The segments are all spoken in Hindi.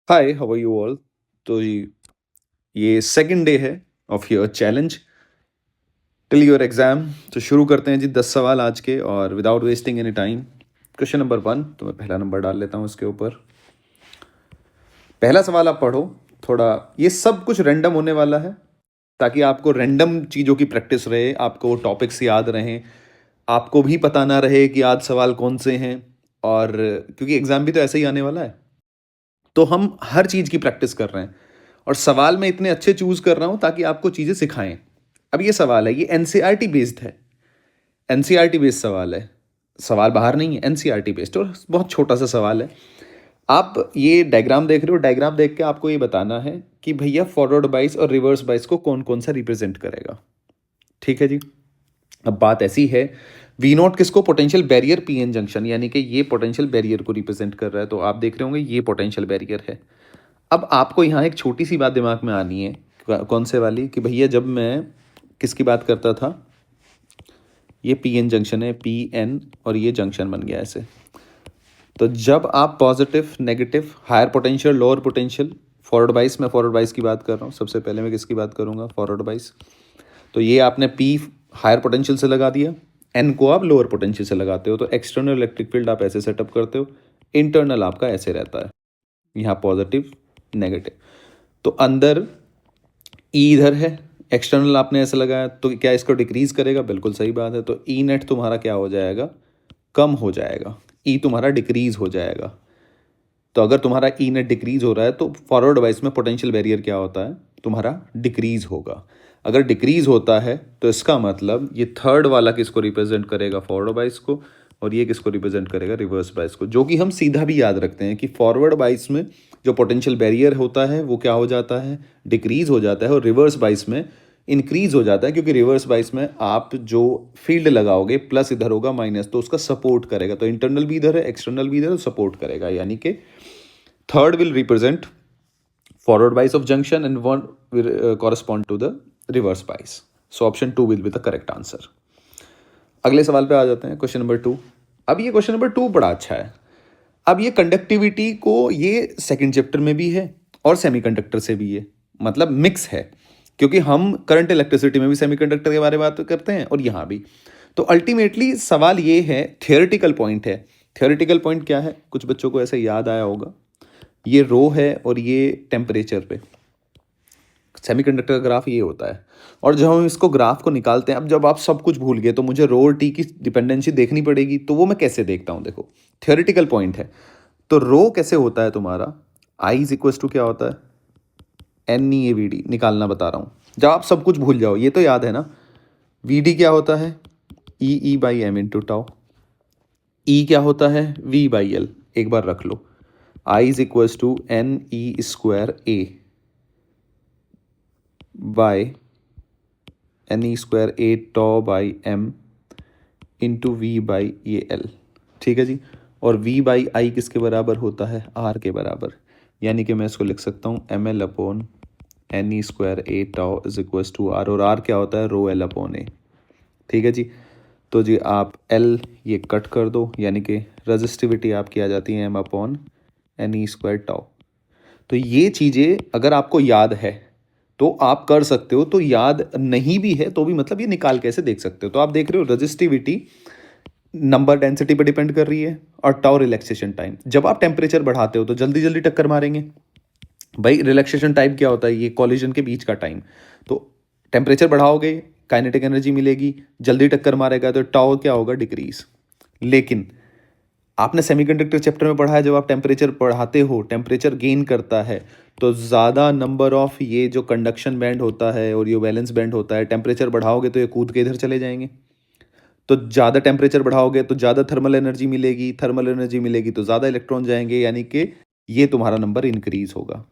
Hi, how are you all? तो ये सेकंड डे है of your challenge till your exam. तो शुरू करते हैं जी। 10 सवाल आज के, और without wasting any time. Question number 1, तो मैं पहला नंबर डाल लेता हूँ उसके ऊपर। पहला सवाल आप पढ़ो। थोड़ा ये सब कुछ रैंडम होने वाला है, ताकि आपको रैंडम चीज़ों की प्रैक्टिस रहे, आपको टॉपिक्स याद रहें, आपको भी पता ना रहे कि आज सवाल कौन से हैं। और क्योंकि एग्ज़ाम भी तो ऐसे ही आने वाला है, तो हम हर चीज़ की प्रैक्टिस कर रहे हैं। और सवाल मैं इतने अच्छे चूज़ कर रहा हूँ ताकि आपको चीज़ें सिखाएं। अब ये सवाल है, ये एनसीईआरटी बेस्ड है। एनसीईआरटी बेस्ड सवाल है। सवाल बाहर नहीं है, एनसीईआरटी बेस्ड, और बहुत छोटा सा सवाल है। आप ये डायग्राम देख रहे हो, डायग्राम देख के आपको ये बताना है कि भैया फॉरवर्ड बाइस और रिवर्स बाइस को कौन कौन सा रिप्रेजेंट करेगा। ठीक है जी। अब बात ऐसी है, वी नॉट किसको, पोटेंशियल बैरियर पीएन जंक्शन, यानी कि ये पोटेंशियल बैरियर को रिप्रेजेंट कर रहा है। तो आप देख रहे होंगे ये पोटेंशियल बैरियर है। अब आपको यहाँ एक छोटी सी बात दिमाग में आनी है, कौन से वाली, कि भैया जब मैं किसकी बात करता था, ये पी एन जंक्शन है, पी एन, और ये जंक्शन बन गया ऐसे। तो जब आप positive, negative, higher potential, lower potential, forward bias, मैं फॉरवर्ड बाइस की बात कर रहा हूँ। सबसे पहले मैं किसकी बात करूँगा, फॉरवर्ड बाइस। तो ये आपने पी हायर पोटेंशियल से लगा दिया, एन को आप लोअर पोटेंशियल से लगाते हो, तो एक्सटर्नल इलेक्ट्रिक फील्ड आप ऐसे सेटअप करते हो, इंटरनल आपका ऐसे रहता है, यहाँ पॉजिटिव, नेगेटिव। तो अंदर ई इधर है, एक्सटर्नल आपने ऐसे लगाया, तो क्या इसको डिक्रीज करेगा? बिल्कुल सही बात है। तो ई नेट तुम्हारा क्या हो जाएगा, कम हो जाएगा, ई तुम्हारा डिक्रीज हो जाएगा। तो अगर तुम्हारा ई नेट डिक्रीज हो रहा है, तो फॉरवर्ड वाइस में पोटेंशियल बैरियर क्या होता है, तुम्हारा डिक्रीज होगा। अगर डिक्रीज होता है तो इसका मतलब ये थर्ड वाला किसको रिप्रेजेंट करेगा, फॉरवर्ड बाइस को, और ये किसको रिप्रेजेंट करेगा, रिवर्स बाइस को। जो कि हम सीधा भी याद रखते हैं कि फॉरवर्ड बाइस में जो पोटेंशियल बैरियर होता है वो क्या हो जाता है, डिक्रीज हो जाता है, और रिवर्स बाइस में इंक्रीज हो जाता है, क्योंकि रिवर्स बाइस में आप जो फील्ड लगाओगे, प्लस इधर होगा, माइनस, तो उसका सपोर्ट करेगा। तो इंटरनल भी इधर है, एक्सटर्नल भी इधर है, तो सपोर्ट करेगा। यानी कि third will represent forward bias of junction and one will correspond to the reverse bias. So option 2 will be the correct answer. अगले सवाल पे आ जाते हैं, क्वेश्चन नंबर 2। अब ये क्वेश्चन नंबर 2 बड़ा अच्छा है। अब ये कंडक्टिविटी को, ये सेकंड चैप्टर में भी है और सेमीकंडक्टर से भी है, मतलब मिक्स है, क्योंकि हम करंट इलेक्ट्रिसिटी में भी सेमीकंडक्टर के बारे में बात करते हैं और यहाँ भी। तो अल्टीमेटली सवाल ये है, थियोरेटिकल पॉइंट है। थियोरेटिकल पॉइंट क्या है, कुछ बच्चों को ऐसे याद आया होगा, ये रो है और ये टेम्परेचर पे सेमीकंडक्टर का ग्राफ ये होता है। और जब हम इसको ग्राफ को निकालते हैं, अब जब आप सब कुछ भूल गए तो मुझे रो और टी की डिपेंडेंसी देखनी पड़ेगी, तो वो मैं कैसे देखता हूँ, देखो थियोरेटिकल पॉइंट है। तो रो कैसे होता है तुम्हारा, आई इज इक्वल टू क्या होता है, N E A V D, निकालना बता रहा हूँ। जब आप सब कुछ भूल जाओ, ये तो याद है ना, वी डी क्या होता है, E by M into tau. E क्या होता है, वी बाई एल, एक बार रख लो। I is equal to N E square A by N E square A tau by M into V by ये एल। ठीक है जी। और वी बाई आई किसके बराबर होता है, आर के बराबर। यानी कि मैं इसको लिख सकता हूँ M L upon N E square A tau is equal to R, और आर क्या होता है, रो एल अपॉन ए। ठीक है जी। तो जी आप एल ये कट कर दो, यानी कि रजिस्टिविटी आपकी आ जाती है M upon N E square tau. तो ये चीज़ें अगर आपको याद है तो आप कर सकते हो, तो याद नहीं भी है तो भी मतलब ये निकाल कैसे देख सकते हो। तो आप देख रहे हो रजिस्टिविटी नंबर डेंसिटी पे डिपेंड कर रही है, और टाउ रिलैक्सेशन टाइम। जब आप टेम्परेचर बढ़ाते हो तो जल्दी जल्दी टक्कर मारेंगे भाई। रिलैक्सेशन टाइम क्या होता है, ये कॉलिजन के बीच का टाइम। तो टेम्परेचर बढ़ाओगे, काइनेटिक एनर्जी मिलेगी, जल्दी टक्कर मारेगा, तो टाउ क्या होगा, डिक्रीज। लेकिन आपने सेमीकंडक्टर चैप्टर में पढ़ा है, जब आप टेम्परेचर बढ़ाते हो, टेम्परेचर गेन करता है, तो ज़्यादा नंबर ऑफ ये जो कंडक्शन बैंड होता है और ये वैलेंस बैंड होता है, टेम्परेचर बढ़ाओगे तो ये कूद के इधर चले जाएंगे। तो ज़्यादा टेम्परेचर बढ़ाओगे तो ज़्यादा थर्मल एनर्जी मिलेगी, थर्मल एनर्जी मिलेगी तो ज़्यादा इलेक्ट्रॉन जाएंगे, यानी कि ये तुम्हारा नंबर इंक्रीज होगा।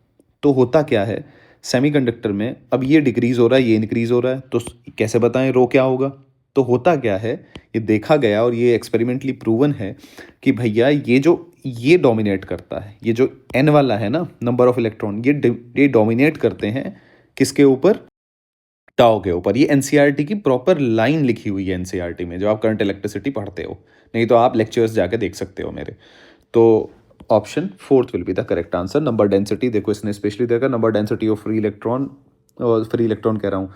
तो होता क्या है सेमीकंडक्टर में, अब ये डिक्रीज हो रहा है, ये इंक्रीज हो रहा है, तो कैसे बताएं रो क्या होगा। तो होता क्या है, ये देखा गया और ये एक्सपेरिमेंटली प्रूवन है कि भैया ये डोमिनेट करता है, ये जो एन वाला है ना, नंबर ऑफ इलेक्ट्रॉन, ये डोमिनेट करते हैं किसके ऊपर, टाओ के ऊपर। ये एनसीईआरटी की प्रॉपर लाइन लिखी हुई है एनसीईआरटी में, जो आप करंट इलेक्ट्रिसिटी पढ़ते हो, नहीं तो आप लेक्चर्स जाके देख सकते हो मेरे। तो option fourth will be the correct answer. Number density देखो इसने स्पेशली देखा, number density of free electron, और फ्री इलेक्ट्रॉन कह रहा हूँ,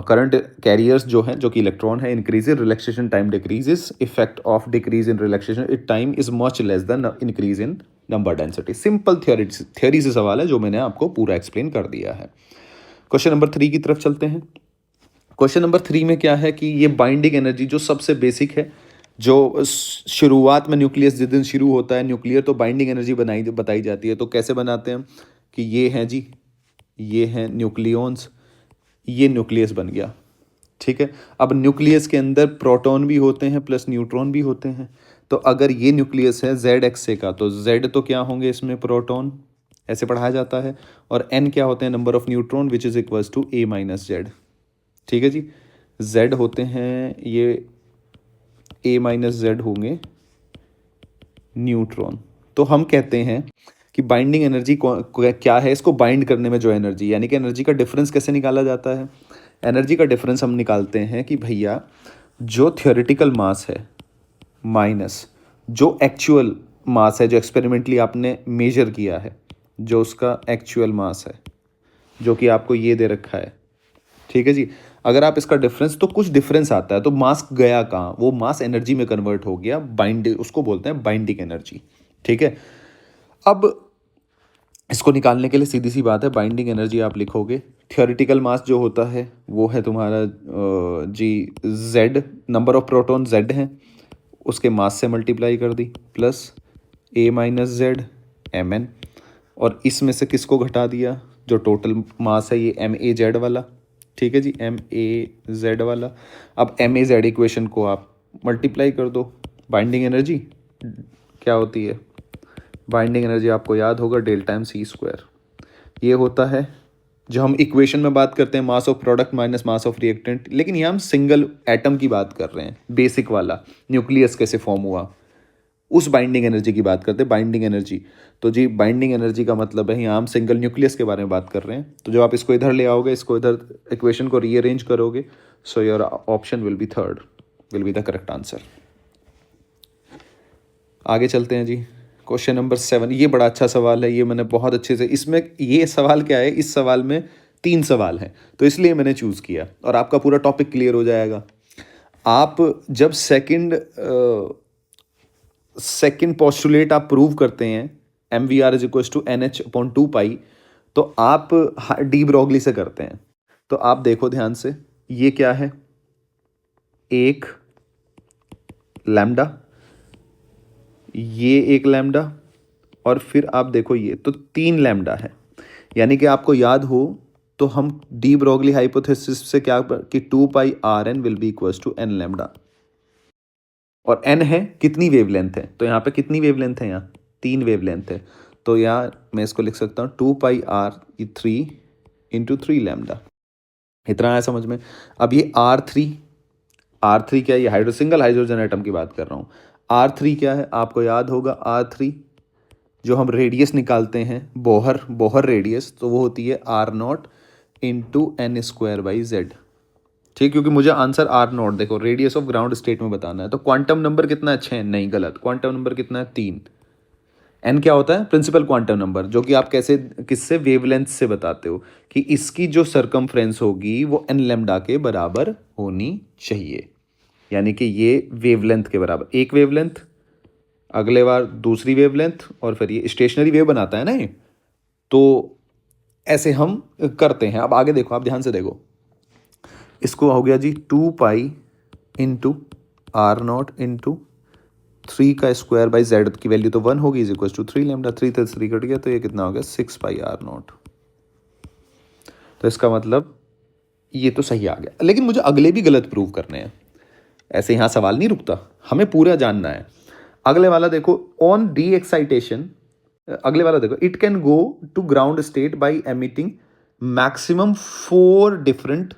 करंट कैरियर्स जो हैं, जो कि इलेक्ट्रॉन है, increases, relaxation time decreases, effect of decrease in relaxation it time is much less than increase in number density. Simple theory से सवाल है जो मैंने आपको पूरा एक्सप्लेन कर दिया है। क्वेश्चन नंबर 3 की तरफ चलते हैं। क्वेश्चन नंबर 3 में क्या है कि ये बाइंडिंग एनर्जी जो सबसे बेसिक है, जो शुरुआत में न्यूक्लियस जिस दिन शुरू होता है न्यूक्लियर, तो बाइंडिंग एनर्जी बताई जाती है। तो कैसे बनाते हैं हम कि ये हैं जी, ये हैं न्यूक्लियॉन्स, ये न्यूक्लियस बन गया, ठीक है। अब न्यूक्लियस के अंदर प्रोटॉन भी होते हैं प्लस न्यूट्रॉन भी होते हैं। तो अगर ये न्यूक्लियस है जेड एक्से का, तो जेड तो क्या होंगे इसमें, प्रोटॉन, ऐसे पढ़ाया जाता है। और एन क्या होते हैं, number of neutron which is equals to A minus Z, ठीक है जी। जेड होते हैं ये, ए माइनस जेड होंगे न्यूट्रॉन। तो हम कहते हैं कि बाइंडिंग एनर्जी क्या है, इसको बाइंड करने में जो एनर्जी, यानी कि एनर्जी का डिफरेंस कैसे निकाला जाता है। एनर्जी का डिफरेंस हम निकालते हैं कि भैया जो थ्योरेटिकल मास है माइनस जो एक्चुअल मास है, जो एक्सपेरिमेंटली आपने मेजर किया है, जो उसका एक्चुअल मास है, जो कि आपको ये दे रखा है, ठीक है जी। अगर आप इसका डिफरेंस, तो कुछ डिफरेंस आता है तो मास गया कहाँ, वो मास एनर्जी में कन्वर्ट हो गया, बाइंड, उसको बोलते हैं बाइंडिंग एनर्जी, ठीक है। अब इसको निकालने के लिए सीधी सी बात है, बाइंडिंग एनर्जी आप लिखोगे, थियोरेटिकल मास जो होता है वो है तुम्हारा जी Z, number of proton Z हैं, उसके मास से मल्टीप्लाई कर दी, plus A minus Z M N, और इसमें से किसको घटा दिया, जो टोटल मास है ये एम ए जेड वाला, ठीक है जी, एम ए जेड वाला। अब एम ए जेड इक्वेशन को आप मल्टीप्लाई कर दो, बाइंडिंग एनर्जी क्या होती है, बाइंडिंग एनर्जी आपको याद होगा डेल्टा एम सी स्क्वायर, ये होता है जो हम इक्वेशन में बात करते हैं mass of product minus mass of reactant, लेकिन यहाँ हम सिंगल एटम की बात कर रहे हैं, बेसिक वाला न्यूक्लियस कैसे फॉर्म हुआ, उस बाइंडिंग एनर्जी की बात करते हैं, बाइंडिंग एनर्जी। तो जी बाइंडिंग एनर्जी का मतलब है यहाँ हम सिंगल न्यूक्लियस के बारे में बात कर रहे हैं। तो जब आप इसको इधर ले आओगे, इसको इधर इक्वेशन को रीअरेंज करोगे, so your option will be third, will be the correct answer. आगे चलते हैं जी, क्वेश्चन नंबर 7। ये बड़ा अच्छा सवाल है, ये मैंने बहुत अच्छे से, इसमें ये सवाल क्या है, इस सवाल में 3 सवाल हैं, तो इसलिए मैंने चूज़ किया, और आपका पूरा टॉपिक क्लियर हो जाएगा। आप जब सेकंड पोस्टुलेट आप प्रूव करते हैं, M V R is equal to N H upon 2 pi, तो आप डी ब्रॉगली से करते हैं। तो आप देखो ध्यान से, ये क्या है, एक लैम्डा, ये एक लैम्डा, और फिर आप देखो ये, तो 3 लैम्डा है। यानी कि आपको याद हो तो हम डी ब्रॉगली हाइपोथेसिस से क्या कि 2 pi R N will be equals to N lambda, और एन है कितनी वेवलेंथ है, तो यहाँ पे कितनी वेवलेंथ है, यहाँ 3 वेवलेंथ है। तो यहाँ मैं इसको लिख सकता हूँ 2 पाई आर 3 इंटू 3 लैम्डा, इतना आया समझ में। अब ये R3 क्या है, ये सिंगल हाइड्रोजन एटम की बात कर रहा हूँ। R3 क्या है, आपको याद होगा, R3 जो हम रेडियस निकालते हैं, बोहर रेडियस, तो वो होती है R0 into N square by Z, ठीक, क्योंकि मुझे आंसर R0 देखो रेडियस ऑफ ग्राउंड स्टेट में बताना है। तो क्वांटम नंबर कितना है, 6, नहीं गलत, क्वांटम नंबर कितना है, 3। एन क्या होता है, प्रिंसिपल क्वांटम नंबर, जो कि आप कैसे किससे वेवलेंथ से बताते हो कि इसकी जो सरकमफ्रेंस होगी वो एन लैम्डा के बराबर होनी चाहिए, यानी कि ये वेवलेंथ के बराबर, एक वेवलेंथ, अगले बार दूसरी वेवलेंथ, और फिर ये स्टेशनरी वेव बनाता है ना ये। तो ऐसे हम करते हैं। अब आगे देखो, आप ध्यान से देखो, इसको हो गया जी 2 पाई इंटू R0 इंटू 3 का स्क्वायर बाई जेड की वैल्यू तो 1 होगी, इज इक्वल टू 3 लैम्डा, 3 से 3 कट गया, तो ये कितना हो गया 6 पाई R0। तो इसका मतलब ये तो सही आ गया, लेकिन मुझे अगले भी गलत प्रूव करने हैं, ऐसे यहाँ सवाल नहीं रुकता, हमें पूरा जानना है। अगले वाला देखो, ऑन डी एक्साइटेशन, अगले वाला देखो, it can go to ground state by emitting maximum 4 different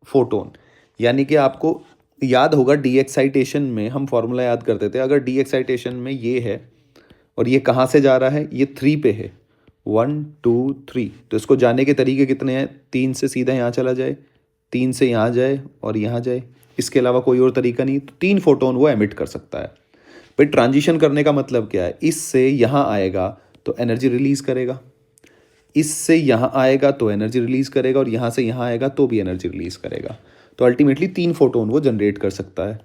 photon. यानी कि आपको याद होगा डी एक्साइटेशन में हम फॉर्मूला याद करते थे, अगर डी एक्साइटेशन में ये है और ये कहाँ से जा रहा है, ये 3 पे है, 1 2 3, तो इसको जाने के तरीके कितने हैं, 3 से सीधा यहाँ चला जाए, 3 से यहाँ जाए और यहाँ जाए, इसके अलावा कोई और तरीका नहीं। तो 3 फोटोन वो एमिट कर सकता है। फिर ट्रांजिशन करने का मतलब क्या है, इससे यहाँ आएगा तो एनर्जी रिलीज करेगा, इससे यहाँ आएगा तो एनर्जी रिलीज करेगा, और यहाँ से यहाँ आएगा तो भी एनर्जी रिलीज करेगा। तो अल्टीमेटली 3 फोटोन वो जनरेट कर सकता है।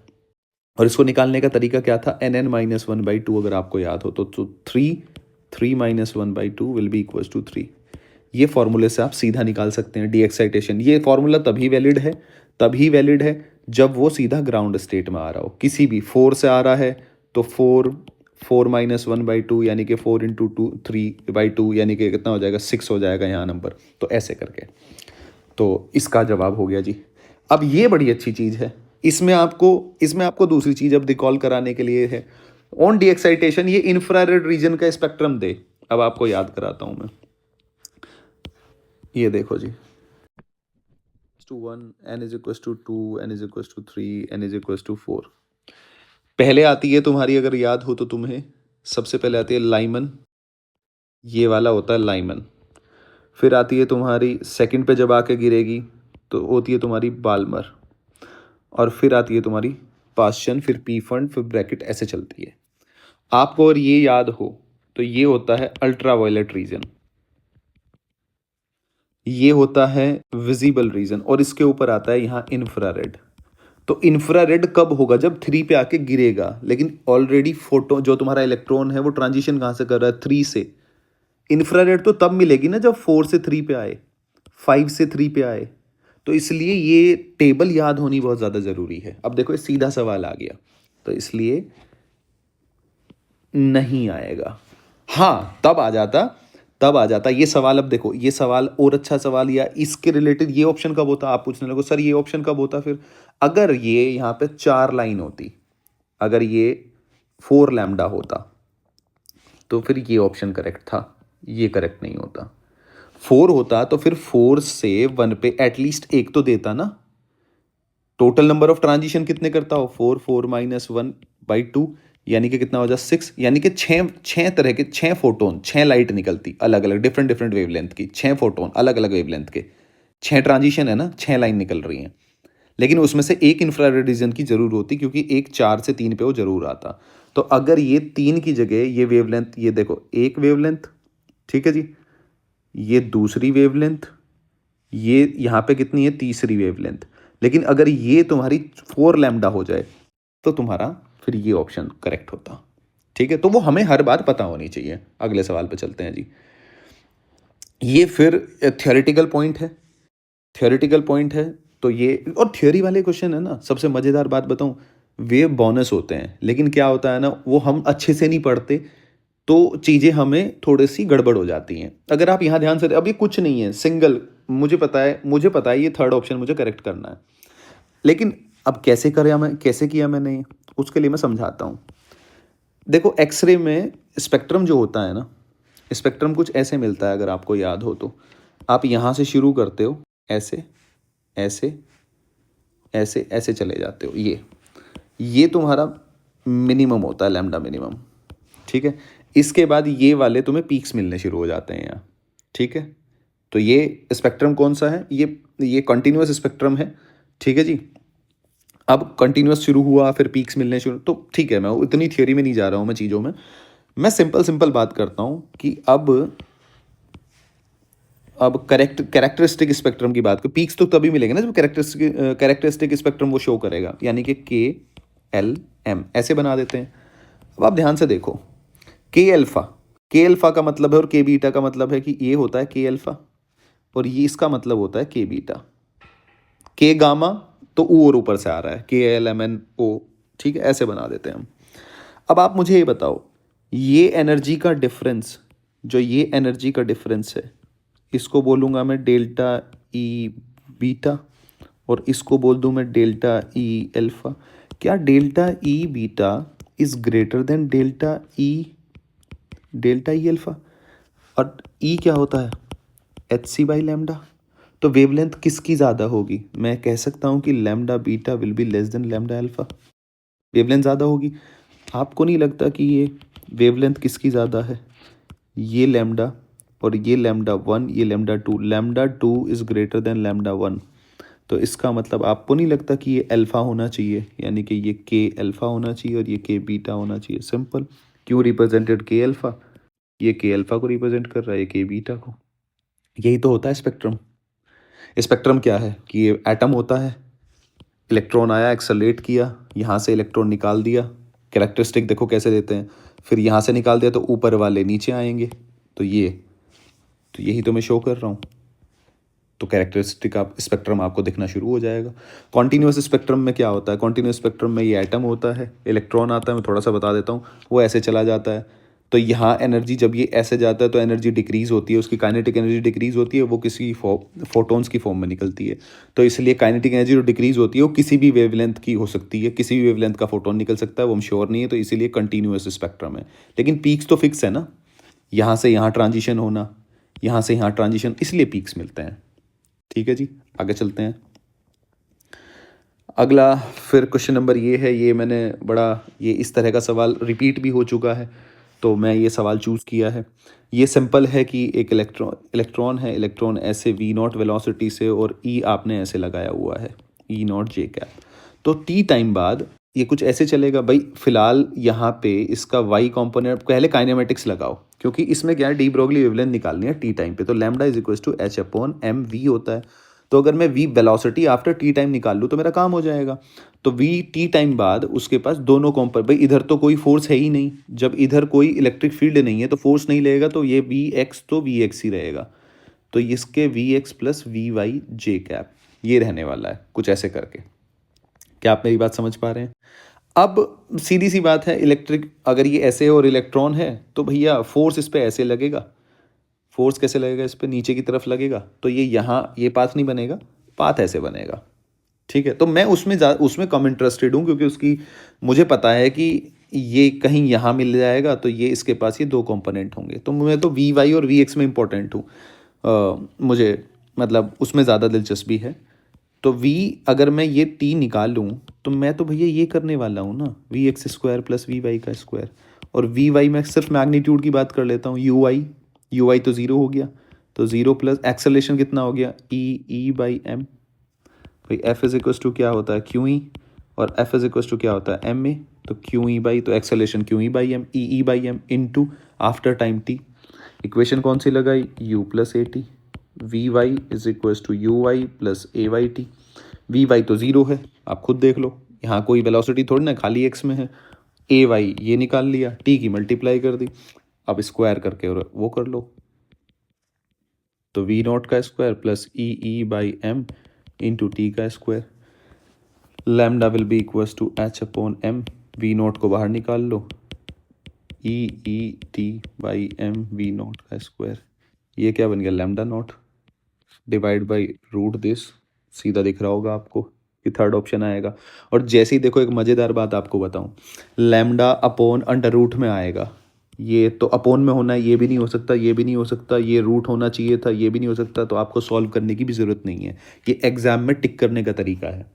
और इसको निकालने का तरीका क्या था, nn-1/2 अगर आपको याद हो तो 3 - 1/2 विल बी इक्वल्स टू 3। ये फॉर्मूले से आप सीधा निकाल सकते हैं डी एक्साइटेशन। ये फॉर्मूला तभी वैलिड है जब वो सीधा ग्राउंड स्टेट में आ रहा हो। किसी भी 4 से आ रहा है तो 4 - 1/2 यानी कि 4 × 2 3/2 यानी कि कितना हो जाएगा, 6 हो जाएगा यहाँ नंबर। तो ऐसे करके, तो इसका जवाब हो गया जी। अब ये बड़ी अच्छी चीज़ है, इसमें आपको दूसरी चीज़ अब रिकॉल कराने के लिए है। ऑन डी एक्साइटेशन ये इंफ्रारेड रीजन का स्पेक्ट्रम दे, अब आपको याद कराता हूँ मैं। ये देखो जी, 1 n = 2 n = 3 n = 4। पहले आती है तुम्हारी, अगर याद हो तो तुम्हें, सबसे पहले आती है लाइमन, ये वाला होता है लाइमन। फिर आती है तुम्हारी सेकंड पे जब आके गिरेगी तो होती है तुम्हारी बाल्मर, और फिर आती है तुम्हारी पास्चन, फिर पी फंड, फिर ब्रैकेट, ऐसे चलती है। आपको और ये याद हो तो ये होता है अल्ट्रावायलेट रीजन, ये होता है विजिबल रीजन, और इसके ऊपर आता है यहाँ इंफ्रारेड। तो इंफ्रारेड कब होगा, जब 3 पे आके गिरेगा, लेकिन ऑलरेडी फोटो जो तुम्हारा इलेक्ट्रॉन है वो ट्रांजिशन कहाँ से कर रहा है, 3 से। इंफ्रारेड तो तब मिलेगी ना जब 4 से 3 पे आए, 5 से 3 पे आए। तो इसलिए ये टेबल याद होनी बहुत ज़्यादा ज़रूरी है। अब देखो ये सीधा सवाल आ गया, तो इसलिए नहीं आएगा। हाँ, तब आ जाता ये सवाल। अब देखो ये सवाल और अच्छा सवाल, या इसके रिलेटेड ये ऑप्शन कब होता, आप पूछने लगो सर ये ऑप्शन कब होता। फिर अगर ये यहाँ पे 4 लाइन होती, अगर ये 4 लैम्डा होता तो फिर ये ऑप्शन करेक्ट था, ये करेक्ट नहीं होता। 4 होता तो फिर 4 से 1 पे एटलीस्ट एक तो देता ना। टोटल नंबर ऑफ ट्रांजिशन कितने करता हो, 4 4 - 1/2 यानी कि कितना हो जाए 6, यानी कि 6 तरह के 6 फोटोन, 6 लाइट निकलती अलग अलग डिफरेंट वेवलेंथ की, 6 फोटोन अलग अलग वेवलेंथ के, 6 ट्रांजिशन है ना, 6 लाइन निकल रही हैं। लेकिन उसमें से एक इंफ्रारेड रीजन की जरूर होती, क्योंकि एक 4 से 3 पे वो जरूर आता। तो अगर ये 3 की जगह ये वेवलेंथ, ये देखो एक वेवलेंथ, ठीक है जी, ये दूसरी वेवलेंथ, ये यहाँ पे कितनी है, तीसरी वेवलेंथ। लेकिन अगर ये तुम्हारी 4 लैम्डा हो जाए तो तुम्हारा फिर ये ऑप्शन करेक्ट होता। ठीक है, तो वो हमें हर बार पता होनी चाहिए। अगले सवाल पे चलते हैं जी। ये फिर थियोरेटिकल पॉइंट है, तो ये, और थ्योरी वाले क्वेश्चन है ना, सबसे मज़ेदार बात बताऊं, वे बोनस होते हैं। लेकिन क्या होता है ना, वो हम अच्छे से नहीं पढ़ते तो चीज़ें हमें थोड़ी सी गड़बड़ हो जाती हैं। अगर आप यहाँ ध्यान से, अब ये कुछ नहीं है, सिंगल, मुझे पता है ये थर्ड ऑप्शन मुझे करेक्ट करना है। लेकिन अब कैसे किया मैंने ये, उसके लिए मैं समझाता हूँ। देखो एक्सरे में स्पेक्ट्रम जो होता है ना, स्पेक्ट्रम कुछ ऐसे मिलता है, अगर आपको याद हो तो। आप यहाँ से शुरू करते हो, ऐसे ऐसे ऐसे ऐसे चले जाते हो, ये तुम्हारा मिनिमम होता है, लैम्डा मिनिमम। ठीक है, इसके बाद ये वाले तुम्हें पीक्स मिलने शुरू हो जाते हैं यहाँ। ठीक है, तो ये स्पेक्ट्रम कौन सा है, ये कंटिन्यूअस स्पेक्ट्रम है। ठीक है जी, अब कंटिन्यूअस शुरू हुआ, फिर पीक्स मिलने शुरू, तो ठीक है, मैं इतनी थियोरी में नहीं जा रहा हूँ मैं चीज़ों में। मैं सिंपल बात करता हूँ कि अब कैरेक्टरिस्टिक स्पेक्ट्रम की बात करें, पीक्स तो तभी मिलेंगे ना जब कैरेक्टरिस्टिक स्पेक्ट्रम वो शो करेगा, यानी कि KLM ऐसे बना देते हैं। अब आप ध्यान से देखो, के अल्फा का मतलब है, और के बीटा का मतलब है कि ये होता है के अल्फा, और ये इसका मतलब होता है के बीटा। के गामा तो ओ और ऊपर से आ रहा है, KLMNO। ठीक है, ऐसे बना देते हैं हम। अब आप मुझे ये बताओ, ये एनर्जी का डिफरेंस है, इसको बोलूँगा मैं डेल्टा ई बीटा, और इसको बोल दूँ मैं डेल्टा ई अल्फा। क्या delta E beta is greater than delta E alpha? और ई क्या होता है, hc/लैम्डा। तो वेवलेंथ किसकी ज़्यादा होगी, मैं कह सकता हूँ कि lambda beta will be less than lambda alpha, wavelength ज़्यादा होगी। आपको नहीं लगता कि ये वेवलेंथ किसकी ज़्यादा है, ये लैम्डा, और ये लैम्डा 1, ये lambda 2 is greater than lambda 1। तो इसका मतलब आपको नहीं लगता कि ये अल्फ़ा होना चाहिए, यानी कि ये के अल्फ़ा होना चाहिए और ये के बीटा होना चाहिए। सिंपल। क्यों रिप्रेजेंटेड के अल्फ़ा? ये के अल्फ़ा को रिप्रेजेंट कर रहा है, ये के बीटा को। यही तो होता है स्पेक्ट्रम। स्पेक्ट्रम क्या है कि ये एटम होता है, इलेक्ट्रॉन आया, एक्सेलरेट किया, यहाँ से इलेक्ट्रॉन निकाल दिया। कैरेक्टरिस्टिक देखो कैसे देते हैं, फिर यहाँ से निकाल दिया तो ऊपर वाले नीचे आएंगे। तो यही तो मैं शो कर रहा हूँ। तो कैरेक्टरिस्टिक आप स्पेक्ट्रम आपको दिखना शुरू हो जाएगा। कॉन्टिन्यूस स्पेक्ट्रम में क्या होता है? कॉन्टिन्यूस स्पेक्ट्रम में ये एटम होता है, इलेक्ट्रॉन आता है, मैं थोड़ा सा बता देता हूँ, वो ऐसे चला जाता है। तो यहाँ एनर्जी जब ये ऐसे जाता है तो एनर्जी डिक्रीज़ होती है, उसकी काइनेटिक एनर्जी डिक्रीज़ होती है, वो किसी फोटोन्स की फॉर्म में निकलती है। तो इसलिए काइनेटिक एनर्जी जो डिक्रीज़ होती है वो किसी भी वेवलेंथ की हो सकती है, किसी भी वेवलेंथ का फोटोन निकल सकता है, वो हम श्योर नहीं है, तो इसीलिए कंटिन्यूस स्पेक्ट्रम है। लेकिन पीक्स तो फिक्स है ना, यहाँ से यहाँ ट्रांजिशन होना, यहाँ से यहाँ ट्रांजिशन, इसलिए पीक्स मिलते हैं। ठीक है जी, आगे चलते हैं। अगला फिर क्वेश्चन नंबर ये है, ये मैंने ये इस तरह का सवाल रिपीट भी हो चुका है, तो मैं ये सवाल चूज़ किया है। ये सिंपल है कि एक इलेक्ट्रॉन है, इलेक्ट्रॉन ऐसे वी नॉट वेलोसिटी से, और ई आपने ऐसे लगाया हुआ है, ई नॉट जे कैप। तो टी टाइम बाद ये कुछ ऐसे चलेगा भाई। फिलहाल यहाँ पे इसका वाई कॉम्पोनेंट, पहले काइनेमेटिक्स लगाओ, क्योंकि इसमें क्या है, डी ब्रोगली वेवलेंथ निकालनी है टी टाइम पे। तो lambda is equal to H upon M V होता है। तो अगर मैं V velocity after T time निकाल लूँ तो मेरा काम हो जाएगा। तो वी टी टाइम बाद उसके पास दोनों कॉम्पोनेंट, भाई इधर तो कोई फोर्स है ही नहीं, जब इधर कोई इलेक्ट्रिक फील्ड नहीं है तो फोर्स नहीं लगेगा, तो ये वी एक्स तो वी एक्स ही रहेगा। तो इसके V X plus V Y J cap ये रहने वाला है, कुछ ऐसे करके। क्या आप मेरी बात समझ पा रहे हैं? अब सीधी सी बात है, इलेक्ट्रिक अगर ये ऐसे और इलेक्ट्रॉन है तो भैया फोर्स इस पे ऐसे लगेगा। फोर्स कैसे लगेगा? इस पे नीचे की तरफ लगेगा, तो ये यहाँ ये पाथ नहीं बनेगा, पाथ ऐसे बनेगा। ठीक है, तो मैं उसमें कम इंटरेस्टेड हूँ, क्योंकि उसकी मुझे पता है कि ये कहीं यहाँ मिल जाएगा, तो ये इसके पास ये दो कंपोनेंट होंगे। तो मैं तो वी वाई और वी एक्स में इंपॉर्टेंट हूँ, मुझे मतलब उसमें ज़्यादा दिलचस्पी है। तो v अगर मैं ये t निकाल लूँ तो मैं तो भैया ये करने वाला हूँ ना, V X square plus V Y का स्क्वायर। और वी वाई में सिर्फ मैग्नीट्यूड की बात कर लेता हूँ, यू आई तो ज़ीरो हो गया, तो ज़ीरो प्लस एक्सेलेरेशन कितना हो गया, ई बाई एम। भाई एफ इज इक्वस टू क्या होता है, क्यू ई, और एफ इज इक्वस टू क्या होता है, एम ए। तो क्यू ई बाई, तो acceleration Q E by M, E by M into after time T. Equation कौन सी लगाई, u plus A T. V Y is equals to U Y plus A Y T. V Y तो ज़ीरो है, आप खुद देख लो, यहाँ कोई वेलोसिटी थोड़ी ना, खाली एक्स में है। ए वाई ये निकाल लिया, टी की मल्टीप्लाई कर दी, अब स्क्वायर करके और वो कर लो। तो वी नॉट का square plus E by M into T का square. Lambda will be equals to H upon M, V naught को बाहर निकाल लो, E T by M V naught का स्क्वायर। ये क्या बन गया, lambda naught divide by root this. सीधा दिख रहा होगा आपको कि थर्ड ऑप्शन आएगा। और जैसे ही देखो, एक मज़ेदार बात आपको बताऊं, लैम्डा अपॉन अंडर रूट में आएगा। ये तो अपॉन में होना है, ये भी नहीं हो सकता, ये भी नहीं हो सकता, ये रूट होना चाहिए था, ये भी नहीं हो सकता। तो आपको सॉल्व करने की भी ज़रूरत नहीं है, ये एग्ज़ाम में टिक करने का तरीका है।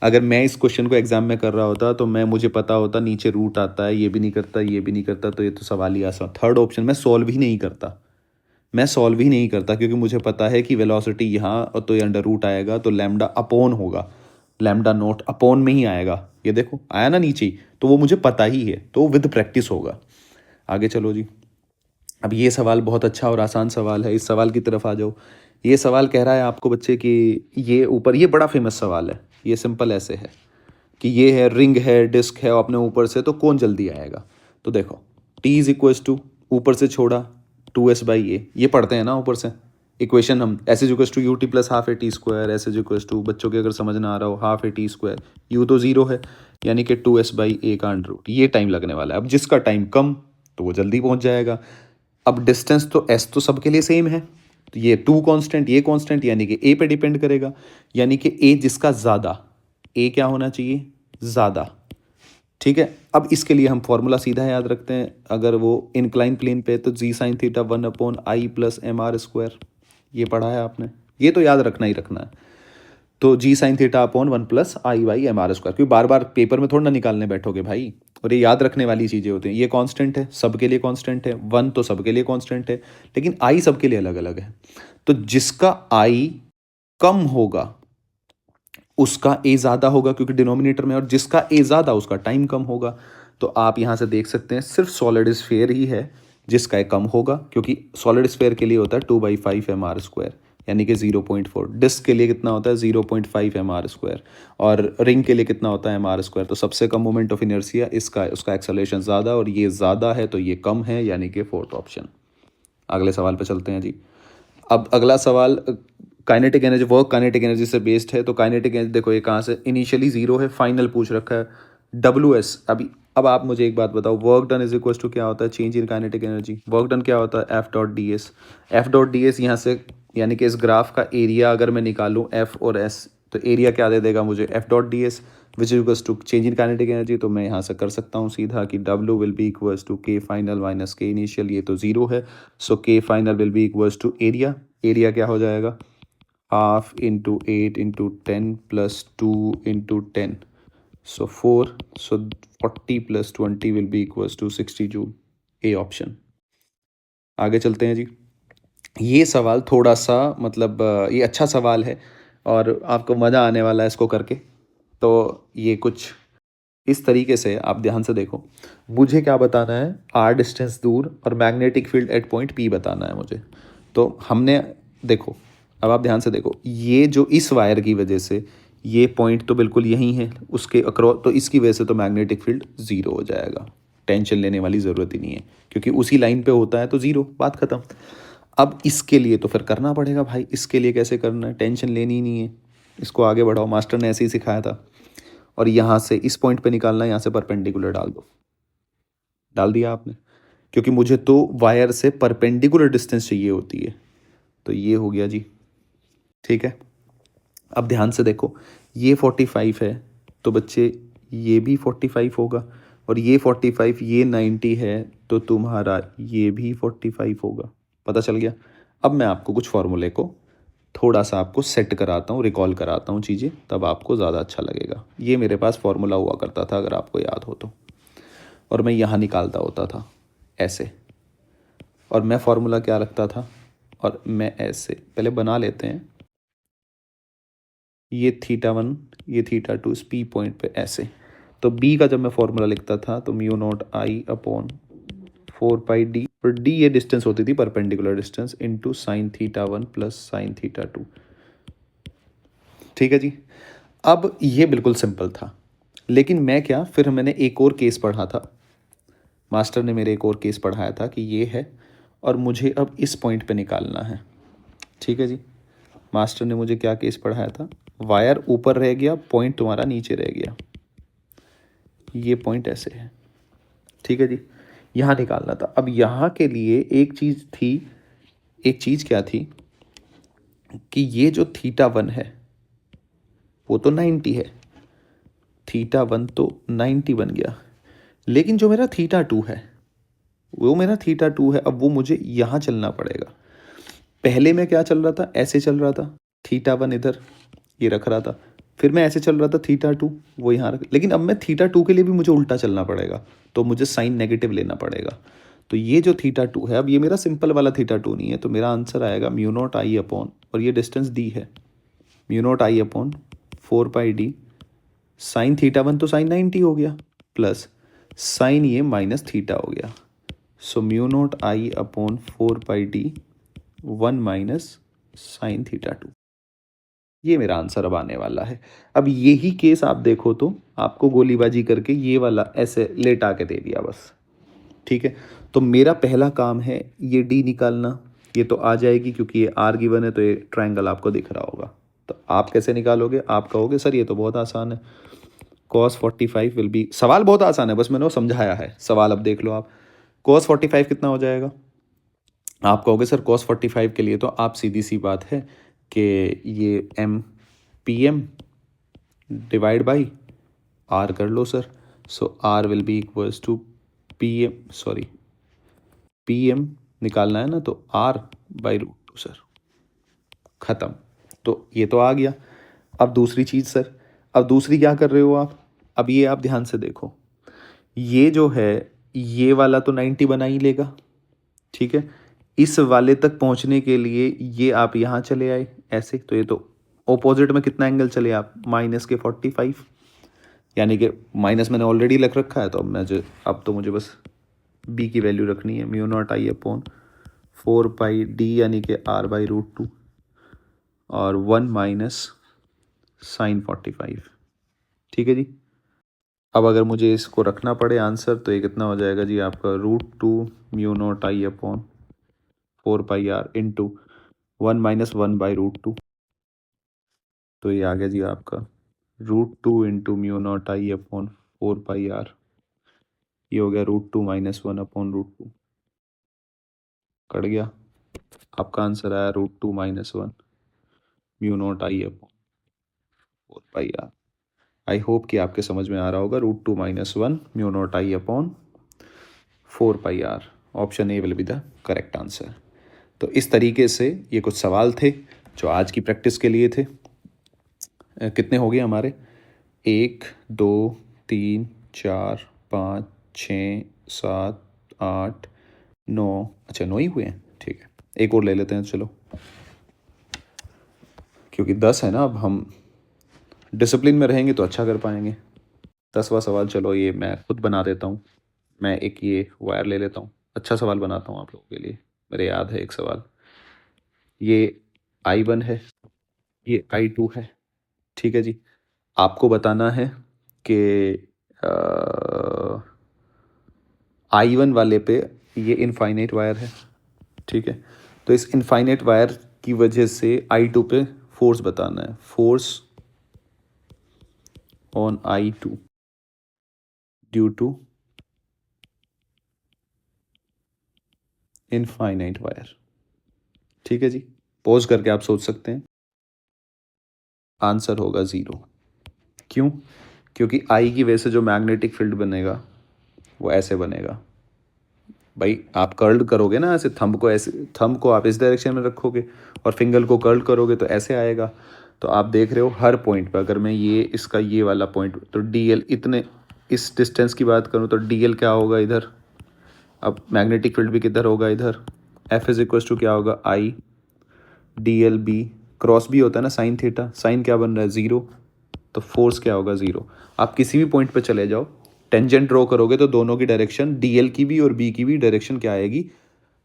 अगर मैं इस क्वेश्चन को एग्जाम में कर रहा होता तो मुझे पता होता नीचे रूट आता है, ये भी नहीं करता, ये भी नहीं करता, तो ये तो सवाल ही आसान। थर्ड ऑप्शन मैं सॉल्व ही नहीं करता, क्योंकि मुझे पता है कि वेलोसिटी यहाँ, और तो ये अंडर रूट आएगा, तो लैम्डा अपॉन होगा, लैम्डा नोट अपॉन में ही आएगा। ये देखो आया ना नीचे ही, तो वो मुझे पता ही है, तो विद प्रैक्टिस होगा। आगे चलो जी। अब ये सवाल बहुत अच्छा और आसान सवाल है, इस सवाल की तरफ आ जाओ। ये सवाल कह रहा है आपको बच्चे कि ये ऊपर, ये बड़ा फेमस सवाल है। ये सिंपल ऐसे है कि ये है रिंग है, डिस्क है, अपने ऊपर से, तो कौन जल्दी आएगा? तो देखो टी इज इक्वल्स टू, ऊपर से छोड़ा, टू एस बाई ए, ये पढ़ते हैं ना ऊपर से इक्वेशन हम, S is equals to U T plus half A T square, S is equals to, बच्चों के अगर समझ ना आ रहा हो, half A T square, U तो ज़ीरो है, यानी कि टू एस बाई ए का अंडर रूट। ये टाइम लगने वाला है। अब जिसका टाइम कम तो वो जल्दी पहुंच जाएगा। अब डिस्टेंस तो एस तो सबके लिए सेम है, तो ये टू कांस्टेंट, ये कांस्टेंट, यानी कि ए पे डिपेंड करेगा, यानी कि ए जिसका ज़्यादा, ए क्या होना चाहिए, ज़्यादा। ठीक है, अब इसके लिए हम फॉर्मूला सीधा याद रखते हैं। अगर वो इंक्लाइन प्लेन पे तो G sine theta one upon I plus M R square, ये पढ़ा है आपने, ये तो याद रखना ही रखना है। तो G sine theta upon one plus I by M R square, क्योंकि बार बार पेपर में थोड़ा ना निकालने बैठोगे भाई, और ये याद रखने वाली चीज़ें होती हैं। ये कांस्टेंट है, सबके लिए कांस्टेंट है, वन तो सबके लिए कांस्टेंट है, लेकिन आई सबके लिए अलग अलग है। तो जिसका आई कम होगा उसका ए ज़्यादा होगा क्योंकि डिनोमिनेटर में, और जिसका ए ज़्यादा उसका टाइम कम होगा। तो आप यहाँ से देख सकते हैं सिर्फ सॉलिड स्फेयर ही है जिसका ए कम होगा, क्योंकि सॉलिड स्फेयर के लिए होता है 2/5 mr², यानी कि 0.4। डिस्क के लिए कितना होता है 0.5 mr², और रिंग के लिए कितना होता है mr²। तो सबसे कम मोमेंट ऑफ इनर्शिया इसका, उसका एक्सेलरेशन ज़्यादा, और ये ज़्यादा है तो ये कम है, यानी कि फोर्थ ऑप्शन। अगले सवाल पे चलते हैं जी। अब अगला सवाल kinetic energy, work kinetic energy से बेस्ड है। तो काइनेटिक एनर्जी देखो ये कहाँ से, इनिशियली जीरो है, फाइनल पूछ रखा है WS। अभी अब आप मुझे एक बात बताओ, work done is equal to क्या होता है, change in kinetic energy. Work done क्या होता है F.ds। F.ds यहाँ से, यानी कि इस ग्राफ का एरिया अगर मैं निकालूँ F और S, तो एरिया क्या दे देगा मुझे F.ds which is equals to change in kinetic energy. तो मैं यहाँ से कर सकता हूँ सीधा कि W will be equals to K final minus K initial, ये तो जीरो है, so K final will be equals to area. Area क्या हो जाएगा, half into 8 into 10 plus 2 into 10, so 4, so 40 plus 20 will be equals to 60 joule. A option. आगे चलते हैं जी। ये सवाल थोड़ा सा मतलब ये अच्छा सवाल है और आपको मज़ा आने वाला है इसको करके। तो ये कुछ इस तरीके से आप ध्यान से देखो, मुझे क्या बताना है, आर डिस्टेंस दूर और magnetic field at point P बताना है मुझे। तो हमने देखो, अब आप ध्यान से देखो, ये जो इस वायर की वजह से ये पॉइंट तो बिल्कुल यही है उसके अक्रॉस, तो इसकी वजह से तो मैग्नेटिक फील्ड ज़ीरो हो जाएगा। टेंशन लेने वाली ज़रूरत ही नहीं है, क्योंकि उसी लाइन पे होता है तो ज़ीरो, बात ख़त्म। अब इसके लिए तो फिर करना पड़ेगा भाई, इसके लिए कैसे करना है, टेंशन लेनी ही नहीं है, इसको आगे बढ़ाओ, मास्टर ने ऐसे ही सिखाया था। और यहाँ से इस पॉइंट पे निकालना है, यहाँ से परपेंडिकुलर डाल दो, डाल दिया आपने, क्योंकि मुझे तो वायर से परपेंडिकुलर डिस्टेंस चाहिए होती है। तो ये हो गया जी, ठीक है। अब ध्यान से देखो, ये 45 है तो बच्चे ये भी 45 होगा, और ये 45, ये 90 है तो तुम्हारा ये भी 45 होगा। पता चल गया। अब मैं आपको कुछ फॉर्मूले को थोड़ा सा आपको सेट कराता हूँ, रिकॉल कराता हूँ चीज़ें, तब आपको ज़्यादा अच्छा लगेगा। ये मेरे पास फॉर्मूला हुआ करता था, अगर आपको याद हो तो, और मैं यहाँ निकालता होता था ऐसे, और मैं फॉर्मूला क्या रखता था, और मैं ऐसे पहले बना लेते हैं, ये θ1 ये θ2 इस P पॉइंट पे ऐसे। तो B का जब मैं फॉर्मूला लिखता था तो mu not I upon 4πd, और D ये डिस्टेंस होती थी perpendicular distance, into sine θ1 plus sine θ2। ठीक है जी। अब ये बिल्कुल सिंपल था, लेकिन मैं क्या, फिर मैंने एक और केस पढ़ा था, मास्टर ने मेरे एक और केस पढ़ाया था कि ये है और मुझे अब इस पॉइंट पे निकालना है। ठीक है जी। मास्टर ने मुझे क्या केस पढ़ाया था, वायर ऊपर रह गया, पॉइंट तुम्हारा नीचे रह गया, ये पॉइंट ऐसे है। ठीक है जी। यहाँ निकालना था। अब यहाँ के लिए एक चीज़ थी, एक चीज़ क्या थी कि ये जो θ1 है वो तो 90 है, θ1 तो 90 बन गया, लेकिन जो मेरा θ2 है वो मेरा θ2 है, अब वो मुझे यहाँ चलना पड़ेगा। पहले मैं क्या चल रहा था, ऐसे चल रहा था, θ1 इधर ये रख रहा था, फिर मैं ऐसे चल रहा था, θ2 वो यहाँ रख, लेकिन अब मैं θ2 के लिए भी मुझे उल्टा चलना पड़ेगा, तो मुझे साइन नेगेटिव लेना पड़ेगा। तो ये जो θ2 है, अब ये मेरा सिंपल वाला θ2 नहीं है, तो मेरा आंसर आएगा म्यू नॉट आई अपॉन, और ये डिस्टेंस दी है, mu not I upon 4πd sign θ1 तो साइन 90 हो गया, प्लस साइन ये माइनस थीटा हो गया, so mu not I upon 4πd 1 minus sign θ2। ये मेरा आंसर अब आने वाला है। अब यही केस आप देखो तो आपको गोलीबाजी करके ये वाला ऐसे लेटा के दे दिया बस। ठीक है, तो मेरा पहला काम है ये डी निकालना, ये तो आ जाएगी क्योंकि ये आर गिवन है, तो ये ट्रायंगल आपको दिख रहा होगा। तो आप कैसे निकालोगे, आप कहोगे सर ये तो बहुत आसान है, cos 45 विल बी, सवाल बहुत आसान है, बस मैंने वो समझाया है। सवाल अब देख लो आप, cos 45 कितना हो जाएगा, आप कहोगे सर cos 45 के लिए तो आप सीधी सी बात है कि ये M P M divide by R कर लो sir, so R will be equals to P M, sorry P M निकालना है ना, तो आर बाई √2 सर, ख़त्म। तो ये तो आ गया। अब दूसरी चीज़ सर, अब दूसरी क्या कर रहे हो आप, अब ये आप ध्यान से देखो, ये जो है ये वाला तो 90 बना ही लेगा। ठीक है, इस वाले तक पहुंचने के लिए ये आप यहाँ चले आए ऐसे, तो ये तो ऑपोजिट में कितना एंगल चले आप, -45, यानी कि माइनस मैंने ऑलरेडी रख रखा है, तो अब तो मुझे बस बी की वैल्यू रखनी है, μ0I/4πd यानी कि r/√2 और 1 माइनस sin 45। ठीक है जी। अब अगर मुझे इसको रखना पड़े आंसर, तो ये कितना हो जाएगा जी आपका, √2 μ0I/4πr इंटू 1 माइनस 1/√2। तो ये आ गया जी आपका √2 इंटू μ0I/4πr, ये हो गया √2 माइनस 1/√2, कट गया। आपका आंसर आया √2 माइनस 1 μ0I/4πr। आई होप कि आपके समझ में आ रहा होगा, √2 minus 1 μ0I/4πr। Option A will be the correct answer. तो इस तरीके से ये कुछ सवाल थे जो आज की प्रैक्टिस के लिए थे। कितने हो गए हमारे, 1 2 3 4 5 6 7 8 9, अच्छा 9 ही हुए हैं, ठीक है। एक और ले लेते हैं चलो, क्योंकि 10 है ना, अब हम डिसिप्लिन में रहेंगे तो अच्छा कर पाएंगे। 10वां सवाल, चलो ये मैं खुद बना देता हूँ। मैं एक ये वायर ले लेता हूँ, अच्छा सवाल बनाता हूँ आप लोगों के लिए। मेरे याद है एक सवाल, ये I1 है, ये I2 है, ठीक है जी। आपको बताना है कि I1 वाले पे ये इनफाइनाइट वायर है, ठीक है। तो इस इनफाइनाइट वायर की वजह से I2 पे फोर्स बताना है, force on I2 due to infinite wire, ठीक है जी। पॉज करके आप सोच सकते हैं। आंसर होगा 0। क्यों? क्योंकि आई की वजह से जो मैग्नेटिक फील्ड बनेगा वो ऐसे बनेगा। भाई आप कर्ल करोगे ना ऐसे, थंब को ऐसे, थंब को आप इस डायरेक्शन में रखोगे और फिंगर को कर्ल करोगे तो ऐसे आएगा। तो आप देख रहे हो हर पॉइंट पर, अगर मैं ये इसका ये वाला पॉइंट, तो डीएल इतने, इस डिस्टेंस की बात करूँ तो डीएल क्या होगा इधर, अब मैग्नेटिक फील्ड भी किधर होगा इधर, एफ इज इक्वल टू क्या होगा, I D L B, cross भी होता है ना साइन थीटा, साइन क्या बन रहा है 0, तो फोर्स क्या होगा 0। आप किसी भी पॉइंट पे चले जाओ, टेंजेंट ड्रॉ करोगे तो दोनों की डायरेक्शन, डी एल की भी और बी की भी डायरेक्शन क्या आएगी,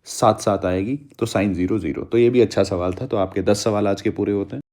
साथ साथ आएगी, तो साइन 0 0। तो ये भी अच्छा सवाल था। तो आपके 10 सवाल आज के पूरे होते हैं।